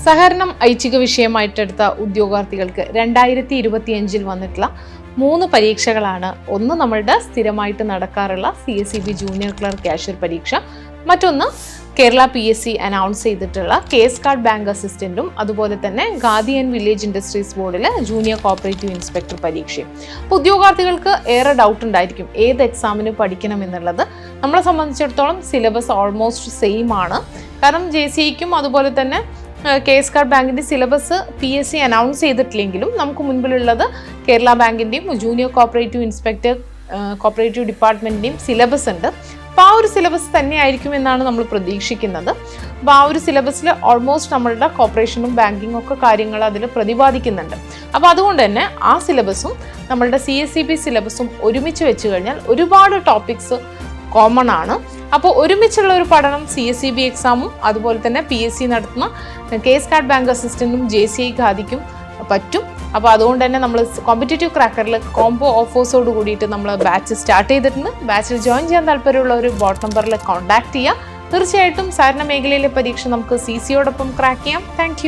സഹകരണം ഐച്ഛിക വിഷയമായിട്ടെടുത്ത ഉദ്യോഗാർത്ഥികൾക്ക് 2025 വന്നിട്ടുള്ള 3 പരീക്ഷകളാണ്. ഒന്ന് നമ്മളുടെ സ്ഥിരമായിട്ട് നടക്കാറുള്ള CSEB ജൂനിയർ ക്ലർക്ക് കാഷ്യർ പരീക്ഷ, മറ്റൊന്ന് കേരള PSC അനൗൺസ് ചെയ്തിട്ടുള്ള കേസ് കാർഡ് ബാങ്ക് അസിസ്റ്റന്റും അതുപോലെ തന്നെ ഖാദി ആൻഡ് വില്ലേജ് ഇൻഡസ്ട്രീസ് ബോർഡിലെ ജൂനിയർ കോപ്പറേറ്റീവ് ഇൻസ്പെക്ടർ പരീക്ഷയും. ഉദ്യോഗാർത്ഥികൾക്ക് ഏറെ ഡൗട്ട് ഉണ്ടായിരിക്കും ഏത് എക്സാമിന് പഠിക്കണം എന്നുള്ളത്. നമ്മളെ സംബന്ധിച്ചിടത്തോളം സിലബസ് ഓൾമോസ്റ്റ് സെയിം ആണ്. കാരണം JCEക്കും അതുപോലെ തന്നെ കേസ് കാർഡ് ബാങ്കിൻ്റെ സിലബസ് PSC അനൗൺസ് ചെയ്തിട്ടില്ലെങ്കിലും നമുക്ക് മുൻപിലുള്ളത് കേരള ബാങ്കിൻ്റെയും ജൂനിയർ കോപ്പറേറ്റീവ് ഇൻസ്പെക്ടർ കോപ്പറേറ്റീവ് ഡിപ്പാർട്ട്മെൻറ്റിൻ്റെയും സിലബസ് ഉണ്ട്. അപ്പോൾ ആ ഒരു സിലബസ് തന്നെയായിരിക്കും എന്നാണ് നമ്മൾ പ്രതീക്ഷിക്കുന്നത്. അപ്പോൾ ആ ഒരു സിലബസിൽ ഓൾമോസ്റ്റ് നമ്മളുടെ കോർപ്പറേഷനും ബാങ്കിങ്ങും ഒക്കെ കാര്യങ്ങൾ അതിൽ പ്രതിപാദിക്കുന്നുണ്ട്. അപ്പോൾ അതുകൊണ്ട് തന്നെ ആ സിലബസും നമ്മളുടെ CSEB സിലബസും ഒരുമിച്ച് വെച്ച് കഴിഞ്ഞാൽ ഒരുപാട് ടോപ്പിക്സ് കോമൺ ആണ്. അപ്പോൾ ഒരുമിച്ചുള്ള ഒരു പഠനം CSEB എക്സാമും അതുപോലെ തന്നെ PSC നടത്തുന്ന കേസ് കാർഡ് ബാങ്ക് അസിസ്റ്റൻറ്റും JCE ഖാദിക്കും പറ്റും. അപ്പോൾ അതുകൊണ്ട് തന്നെ നമ്മൾ കോമ്പറ്റേറ്റീവ് ക്രാക്കറിൽ കോംബോ ഓഫേഴ്സോട് കൂടിയിട്ട് നമ്മൾ ബാച്ച് സ്റ്റാർട്ട് ചെയ്തിട്ടുണ്ട്. ബാച്ചിൽ ജോയിൻ ചെയ്യാൻ താല്പര്യമുള്ള ഒരു ബോട്ട് നമ്പറിൽ കോൺടാക്ട് ചെയ്യുക. തീർച്ചയായിട്ടും സഹകരണ മേഖലയിലെ പരീക്ഷ നമുക്ക് CCയോടൊപ്പം ക്രാക്ക് ചെയ്യാം. താങ്ക്